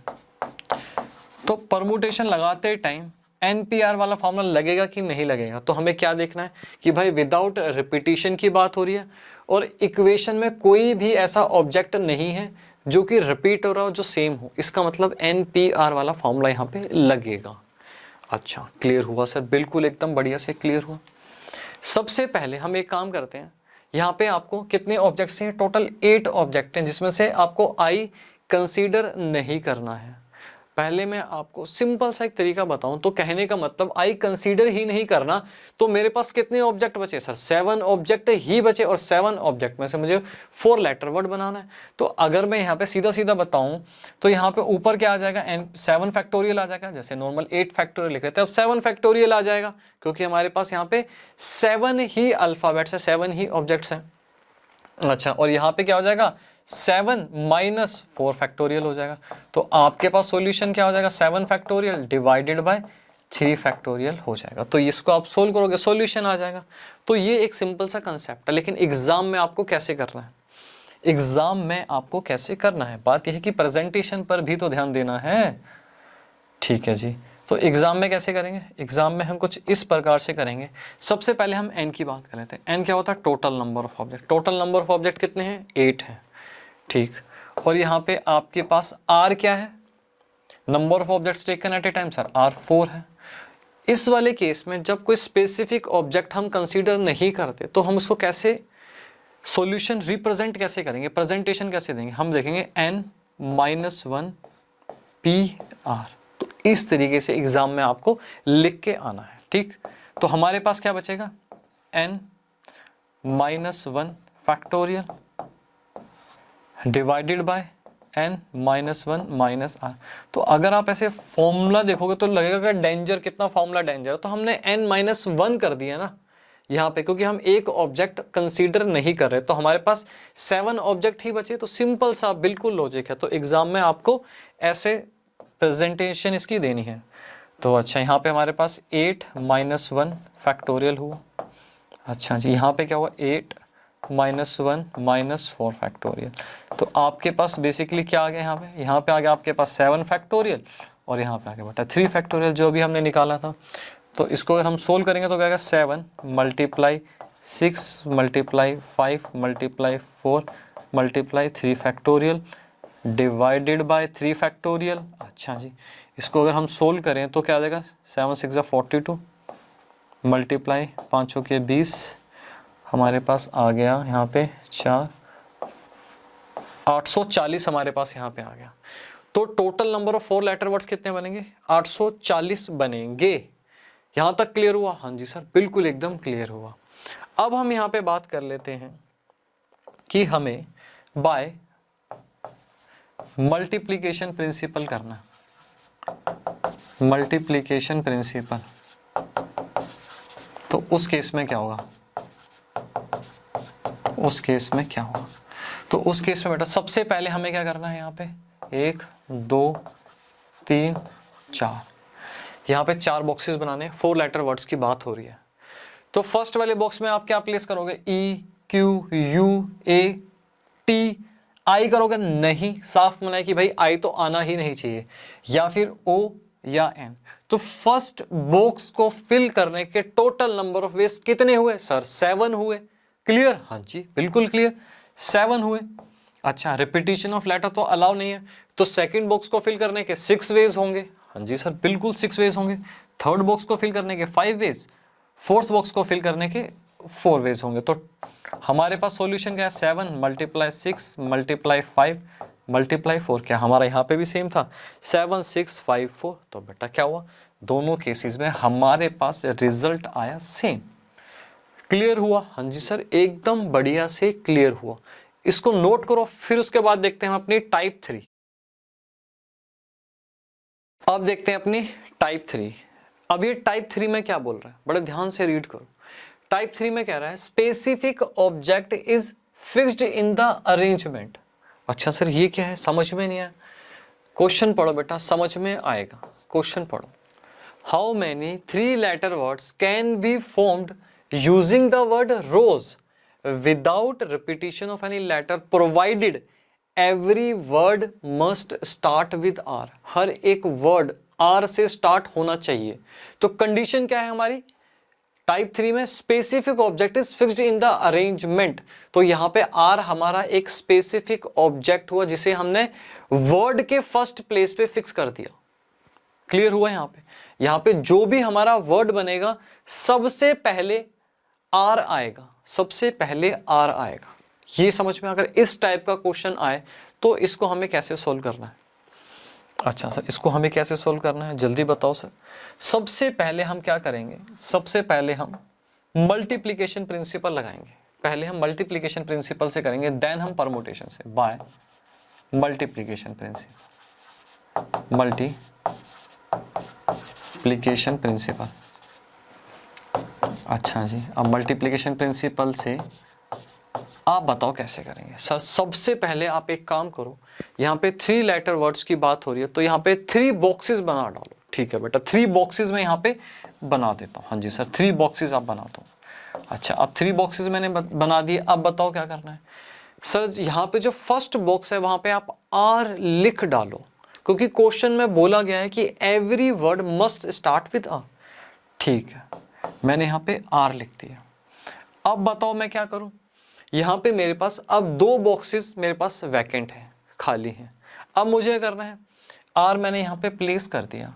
[SPEAKER 1] तो परमुटेशन लगाते टाइम NPR वाला फॉर्मूला लगेगा कि नहीं लगेगा, तो हमें क्या देखना है कि भाई विदाउट रिपीटिशन की बात हो रही है और इक्वेशन में कोई भी ऐसा ऑब्जेक्ट नहीं है जो कि रिपीट हो रहा हो, जो सेम हो, इसका मतलब NPR वाला फॉर्मूला यहाँ पे लगेगा। अच्छा क्लियर हुआ सर, बिल्कुल एकदम बढ़िया से क्लियर हुआ। सबसे पहले हम एक काम करते हैं, यहाँ पे आपको कितने ऑब्जेक्ट्स हैं, टोटल 8 ऑब्जेक्ट हैं, जिसमें से आपको आई कंसीडर नहीं करना है। पहले मैं आपको सिंपल सा एक तरीका बताऊं, तो कहने का मतलब आई कंसीडर ही नहीं करना, तो मेरे पास कितने ऑब्जेक्ट बचे सर, 7 ऑब्जेक्ट ही बचे, और 7 ऑब्जेक्ट में से मुझे 4 लेटर वर्ड बनाना है। तो अगर मैं यहाँ पे सीधा सीधा बताऊं तो यहाँ पे ऊपर क्या आ जाएगा, 7 फैक्टोरियल आ जाएगा, जैसे नॉर्मल 8 फैक्टोरियल लिख रहे थे, अब 7 फैक्टोरियल आ जाएगा, क्योंकि हमारे पास यहाँ पे 7 ही अल्फाबेट्स है, 7 ही ऑब्जेक्ट्स हैं। अच्छा, और यहाँ पे क्या हो जाएगा, 7 माइनस 4 फैक्टोरियल हो जाएगा। तो आपके पास सॉल्यूशन क्या हो जाएगा, 7 फैक्टोरियल डिवाइडेड बाय 3 फैक्टोरियल हो जाएगा। तो इसको आप सोल्व करोगे, सॉल्यूशन आ जाएगा। तो ये एक सिंपल सा कंसेप्ट है, लेकिन एग्जाम में आपको कैसे करना है, एग्जाम में आपको कैसे करना है, बात यह है कि प्रेजेंटेशन पर भी तो ध्यान देना है। ठीक है जी, तो एग्जाम में कैसे करेंगे, एग्जाम में हम कुछ इस प्रकार से करेंगे। सबसे पहले हम n की बात कर लेते हैं। n क्या होता है, total number of object. Total number of object कितने हैं, 8 हैं, ठीक। और यहाँ पे आपके पास r क्या है, number of objects taken at a time, sir r 4 है। इस वाले केस में जब कोई स्पेसिफिक ऑब्जेक्ट हम कंसीडर नहीं करते तो हम उसको कैसे सॉल्यूशन रिप्रेजेंट कैसे करेंगे, प्रेजेंटेशन कैसे देंगे, हम देखेंगे n-1 PR। तो इस तरीके से एग्जाम में आपको लिख के आना है, ठीक। तो हमारे पास क्या बचेगा, n-1 factorial divided bye n-1 minus r। तो अगर आप ऐसे फॉर्मूला देखोगे तो लगेगा कि डेंजर, कितना फॉर्मूला डेंजर। तो हमने n-1 कर दिया ना यहाँ पे, क्योंकि हम एक ऑब्जेक्ट कंसीडर नहीं कर रहे, तो हमारे पास 7 ऑब्जेक्ट ही बचे। तो सिंपल सा बिल्कुल लॉजिक है। तो एग्जाम में आपको ऐसे प्रेजेंटेशन इसकी देनी है। तो अच्छा, यहाँ पे हमारे पास 8-1 फैक्टोरियल हुआ। अच्छा जी, यहाँ पे क्या हुआ, 8-1 माइनस 4 फैक्टोरियल। तो आपके पास बेसिकली क्या आ गया, यहाँ पे आ गया आपके पास 7 फैक्टोरियल, और यहाँ पे आ गया बेटा 3 फैक्टोरियल जो भी हमने निकाला था। तो इसको अगर हम सोल्व करेंगे तो क्या आएगा, 7 multiply 6 multiply 5 multiply 4 multiply 3 factorial divided bye 3 factorial. अच्छा जी, इसको अगर हम सोल्व करें तो क्या आ जाएगा, 7 6 42 मल्टीप्लाई 5 के 20, हमारे पास आ गया यहाँ पे 4, 840 हमारे पास यहाँ पे आ गया। तो total number of 4 letter words कितने बनेंगे, 840 बनेंगे। यहां तक क्लियर हुआ? हाँ जी सर, बिल्कुल एकदम क्लियर हुआ। अब हम यहाँ पे बात कर लेते हैं कि हमें बाय मल्टीप्लिकेशन प्रिंसिपल करना, मल्टीप्लिकेशन प्रिंसिपल। तो उस केस में क्या होगा, उस केस में क्या होगा, तो उस केस में बेटा सबसे पहले हमें क्या करना है, यहाँ पे 1 2 3 4, यहाँ पे 4 बॉक्सेस बनाने, 4 लेटर वर्ड्स की बात हो रही है। तो फर्स्ट वाले बॉक्स में आप क्या प्लेस करोगे, E Q U A T I करोगे? नहीं, साफ मना है कि भाई आई तो आना ही नहीं चाहिए, या फिर ओ या एन। तो फर्स्ट बॉक्स को फिल करने के टोटल नंबर ऑफ वेज कितने हुए सर, 7 हुए। क्लियर? हाँ जी बिल्कुल क्लियर, 7 हुए। अच्छा, रिपीटिशन ऑफ लेटर तो अलाउ नहीं है, तो सेकंड बॉक्स को फिल करने के 6 वेज होंगे। हाँ जी सर बिल्कुल 6 वेज होंगे। थर्ड बॉक्स को फिल करने के 5 वेज, फोर्थ बॉक्स को फिल करने के 4 वेज होंगे। तो हमारे पास सॉल्यूशन क्या है, 7 मल्टीप्लाई 6 मल्टीप्लाई 5 मल्टीप्लाई 4, क्या हमारा यहाँ पे भी सेम था, 7 6 5 4। तो बेटा क्या हुआ, दोनों केसेस में हमारे पास रिजल्ट आया सेम। क्लियर हुआ? हाँ जी सर एकदम बढ़िया से क्लियर हुआ। इसको नोट करो, फिर उसके बाद देखते हैं हम अपनी टाइप 3। अब देखते हैं अपनी टाइप 3। अब ये टाइप 3 में क्या बोल रहा है, बड़े ध्यान से रीड करो। टाइप 3 में कह रहा है specific object is fixed in the arrangement. अच्छा सर ये क्या है, समझ में नहीं आया। क्वेश्चन पढ़ो बेटा, समझ में आएगा। क्वेश्चन पढ़ो, how many 3 letter words can be formed using the word rose without repetition of any letter provided every word must start with R. हर एक वर्ड आर से स्टार्ट होना चाहिए। तो कंडीशन क्या है हमारी टाइप 3 में, specific object is fixed in the arrangement. तो यहां पे आर हमारा एक स्पेसिफिक ऑब्जेक्ट हुआ जिसे हमने वर्ड के फर्स्ट प्लेस पे फिक्स कर दिया। क्लियर हुआ? यहां पे जो भी हमारा वर्ड बनेगा सबसे पहले आर आएगा, सबसे पहले आर आएगा। ये समझ में, अगर इस टाइप का क्वेश्चन आए तो इसको हमें कैसे सोल्व करना है। अच्छा सर इसको हमें कैसे सोल्व करना है, जल्दी बताओ सर। सबसे पहले हम क्या करेंगे, सबसे पहले हम मल्टीप्लिकेशन प्रिंसिपल लगाएंगे। पहले हम मल्टीप्लिकेशन प्रिंसिपल से करेंगे, देन हम परमुटेशन से, by multiplication principle, multiplication principle. अच्छा जी, अब मल्टीप्लिकेशन प्रिंसिपल से आप बताओ कैसे करेंगे। सर सबसे पहले आप एक काम करो, यहाँ पे 3 लेटर वर्ड्स की बात हो रही है तो यहाँ पे 3 बॉक्सेस बना डालो। ठीक है बेटा, 3 बॉक्सेस में यहाँ पे बना देता हूँ। हाँ जी सर 3 बॉक्सेस आप बना दो। अच्छा अब 3 बॉक्सेस मैंने बना दिए, अब बताओ क्या करना है। सर यहाँ पे जो फर्स्ट बॉक्स है वहां पे आप आर लिख डालो, क्योंकि क्वेश्चन में बोला गया है कि every word must start with R. ठीक है, मैंने यहाँ पे आर लिख दिया। अब बताओ मैं क्या करूं, यहाँ पे मेरे पास अब 2 बॉक्सेस मेरे पास वैकेंट है, खाली हैं। अब मुझे करना है, आर मैंने यहाँ पे प्लेस कर दिया।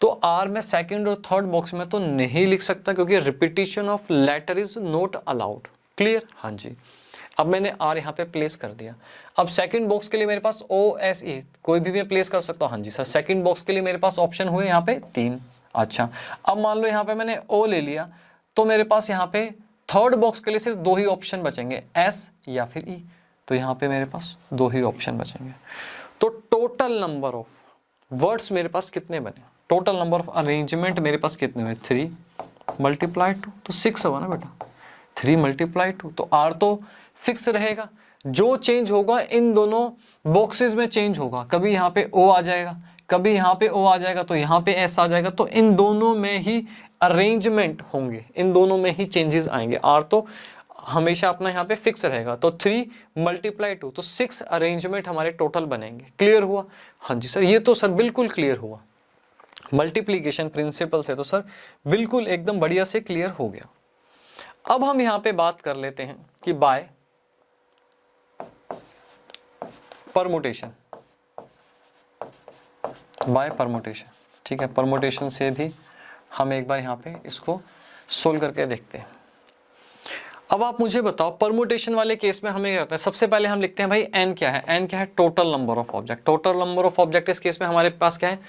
[SPEAKER 1] तो आर में सेकंड और थर्ड बॉक्स में तो नहीं लिख सकता क्योंकि repetition of letter is not allowed. Clear? हाँ जी। अब मैंने आर यहाँ पे प्लेस कर दिया। अब सेकंड बॉक्स के लिए मेरे पास ओ एस ए कोई भी मैं प्लेस कर सकता हूँ। हाँ जी सर, सेकंड बॉक्स के लिए मेरे पास ऑप्शन हुए यहाँ पे 3। अच्छा अब मान लो यहाँ पे मैंने ओ ले लिया तो मेरे पास यहाँ पे थर्ड बॉक्स के लिए सिर्फ 2 ही ऑप्शन बचेंगे, एस या फिर ई। तो यहाँ पे मेरे पास 2 ही ऑप्शन बचेंगे। तो टोटल नंबर ऑफ वर्ड्स मेरे पास कितने बने, टोटल नंबर ऑफ अरेंजमेंट मेरे पास कितने हुए, 3 मल्टीप्लाई 2 तो 6 हुआ ना बेटा। 3 मल्टीप्लाई 2 तो आर तो फिक्स रहेगा। जो चेंज होगा इन दोनों बॉक्सेस में चेंज होगा, कभी यहाँ पे ओ आ जाएगा, कभी यहाँ पे ओ आ जाएगा, तो यहाँ पे एस आ जाएगा। तो इन दोनों में ही अरेंजमेंट होंगे, इन दोनों में ही चेंजेस आएंगे। आर तो हमेशा अपना यहाँ पे फिक्स रहेगा। तो 3 मल्टीप्लाई 2 तो 6 अरेंजमेंट हमारे टोटल बनेंगे। क्लियर हुआ? हाँ जी सर, ये तो सर बिल्कुल क्लियर हुआ। मल्टीप्लिकेशन प्रिंसिपल से तो सर बिल्कुल एकदम बढ़िया से क्लियर हो गया। अब हम यहां पे बात कर लेते हैं कि बाय परमुटेशन, बाय परमुटेशन, ठीक है, परमुटेशन से भी हम एक बार यहां पे इसको सोल्व करके देखते हैं। अब आप मुझे बताओ परमुटेशन वाले केस में हमें क्या करते हैं, सबसे पहले हम लिखते हैं भाई n क्या है, n क्या है, total number of object, total number of object इस केस में हमारे पास क्या है,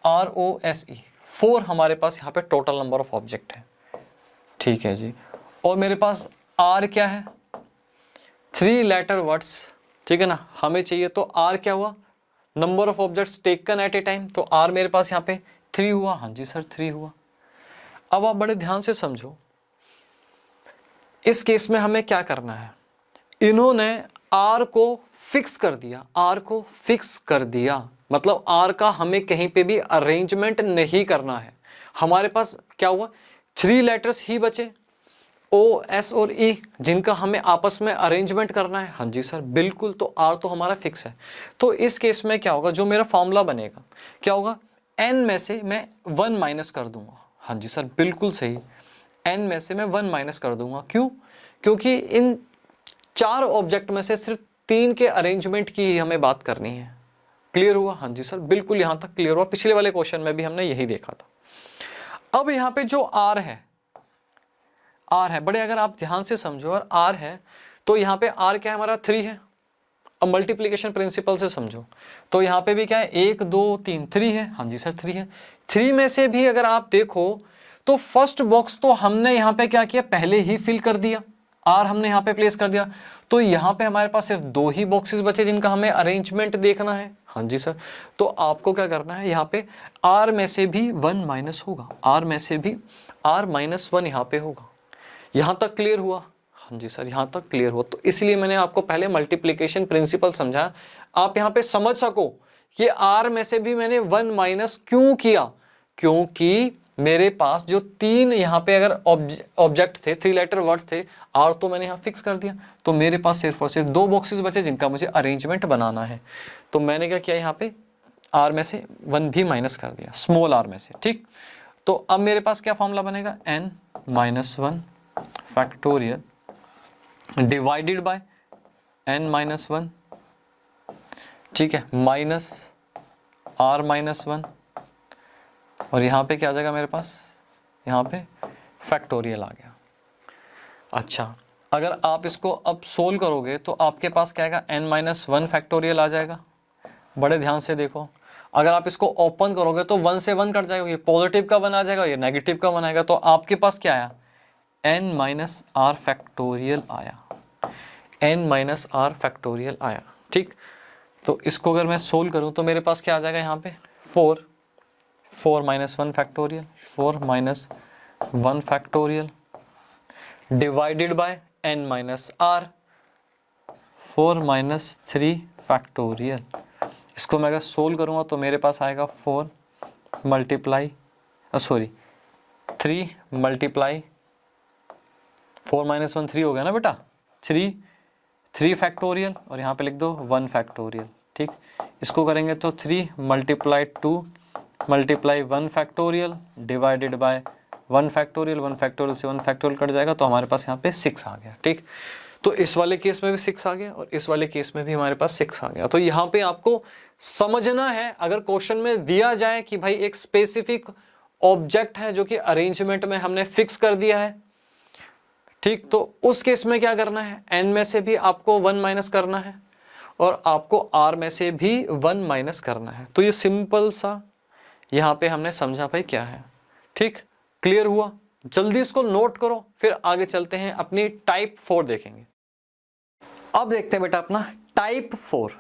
[SPEAKER 1] ROSE 4 हमारे पास यहाँ पे टोटल नंबर ऑफ ऑब्जेक्ट है, ठीक है जी। और मेरे पास R क्या है, 3 लेटर वर्ड्स, ठीक है ना, हमें चाहिए तो R क्या हुआ, number of objects taken at a time, तो R मेरे पास यहाँ पे 3 हुआ, हाँ जी सर 3 हुआ। अब आप बड़े ध्यान से समझो, इस केस में हमें क्या करना है, इन्होंने R को फिक्स कर दिया, R को फिक्स कर दिया, मतलब R का हमें कहीं पे भी अरेंजमेंट नहीं करना है। हमारे पास क्या हुआ, 3 लेटर्स ही बचे, O, S और E, जिनका हमें आपस में अरेंजमेंट करना है, हाँ जी सर बिल्कुल, तो R तो हमारा फिक्स है। तो इस केस में क्या होगा, जो मेरा फॉर्मूला बनेगा क्या होगा, N में से मैं 1 माइनस कर दूंगा, हाँ जी सर बिल्कुल सही, N में से मैं 1 माइनस कर दूंगा, क्यों, क्योंकि इन 4 ऑब्जेक्ट में से सिर्फ 3 के अरेंजमेंट की ही हमें बात करनी है। क्लियर हुआ, हाँ जी सर बिल्कुल, यहां तक क्लियर हुआ, पिछले वाले क्वेश्चन में भी हमने यही देखा था। अब यहाँ पे जो R है बड़े, अगर आप ध्यान से समझो, और R है तो यहाँ पे R क्या है हमारा 3 है। अब मल्टीप्लिकेशन प्रिंसिपल से समझो तो यहाँ पे भी क्या है, 1 2 3 3 है, हाँ जी सर 3 है। 3 में से भी अगर आप देखो तो फर्स्ट बॉक्स तो हमने यहाँ पे क्या किया, पहले ही फिल कर दिया, R हमने यहाँ पे प्लेस कर दिया, तो यहाँ पे हमारे पास सिर्फ 2 ही बॉक्सेस बचे जिनका हमें अरेंजमेंट देखना है, हाँ जी सर। तो आपको क्या करना है, यहाँ पे R में से भी 1 माइनस होगा, R में से भी R माइनस 1 यहाँ पे होगा। यहां तक क्लियर हुआ, हाँ जी सर यहां तक क्लियर हुआ। तो इसलिए मैंने आपको पहले मल्टीप्लिकेशन प्रिंसिपल समझा, आप यहां पे समझ सको कि R में से भी मैंने 1 माइनस क्यों किया, क्योंकि मेरे पास जो 3 यहाँ पे अगर ऑब्जेक्ट थे, 3 लेटर वर्ड्स थे, R तो मैंने यहाँ फिक्स कर दिया, तो मेरे पास सिर्फ और सिर्फ 2 बॉक्सेस बचे जिनका मुझे अरेंजमेंट बनाना है। तो मैंने क्या किया, यहाँ पे R में से 1 भी माइनस कर दिया, स्मॉल r में से, ठीक। तो अब मेरे पास क्या फॉर्मूला बनेगा, n minus 1 factorial divided by n minus 1, ठीक है, माइनस r माइनस 1, और यहाँ पे क्या आ जाएगा मेरे पास, यहाँ पे फैक्टोरियल आ गया। अच्छा, अगर आप इसको अब सोल्व करोगे तो आपके पास क्या आएगा, n माइनस 1 फैक्टोरियल आ जाएगा। बड़े ध्यान से देखो, अगर आप इसको ओपन करोगे तो 1 से 1 कट जाएगा, ये पॉजिटिव का 1 आ जाएगा, ये नेगेटिव का 1 आएगा, तो आपके पास क्या आया, n माइनस आर फैक्टोरियल आया, n माइनस आर फैक्टोरियल आया, ठीक। तो इसको अगर मैं सोल्व करूं तो मेरे पास क्या आ जाएगा, यहाँ पे 4 minus 1 factorial, 4 minus 1 factorial divided by n minus R, 4 minus 3 factorial. इसको मैं अगर सोल्व करूंगा तो मेरे पास आएगा 4 मल्टीप्लाई 3 मल्टीप्लाई 4 माइनस 1 3 हो गया ना बेटा, 3 फैक्टोरियल, और यहाँ पे लिख दो 1 फैक्टोरियल, ठीक। इसको करेंगे तो 3 multiply 2 multiply 1 factorial divided bye 1 factorial, 1 factorial से 1 फैक्टोरियल कट जाएगा, तो हमारे पास यहाँ पे 6 आ गया, ठीक। तो इस वाले केस में भी 6 आ गया और इस वाले केस में भी हमारे पास 6 आ गया। तो यहाँ पे आपको समझना है, अगर क्वेश्चन में दिया जाए कि भाई एक स्पेसिफिक ऑब्जेक्ट है जो कि अरेंजमेंट में हमने फिक्स कर दिया है, ठीक, तो उस केस में क्या करना है, n में से भी आपको 1 माइनस करना है और आपको r में से भी 1 माइनस करना है। तो ये सिंपल सा यहाँ पे हमने समझा भाई क्या है, ठीक, क्लियर हुआ। जल्दी इसको नोट करो, फिर आगे चलते हैं, अपनी टाइप 4 देखेंगे। अब देखते हैं बेटा अपना टाइप 4।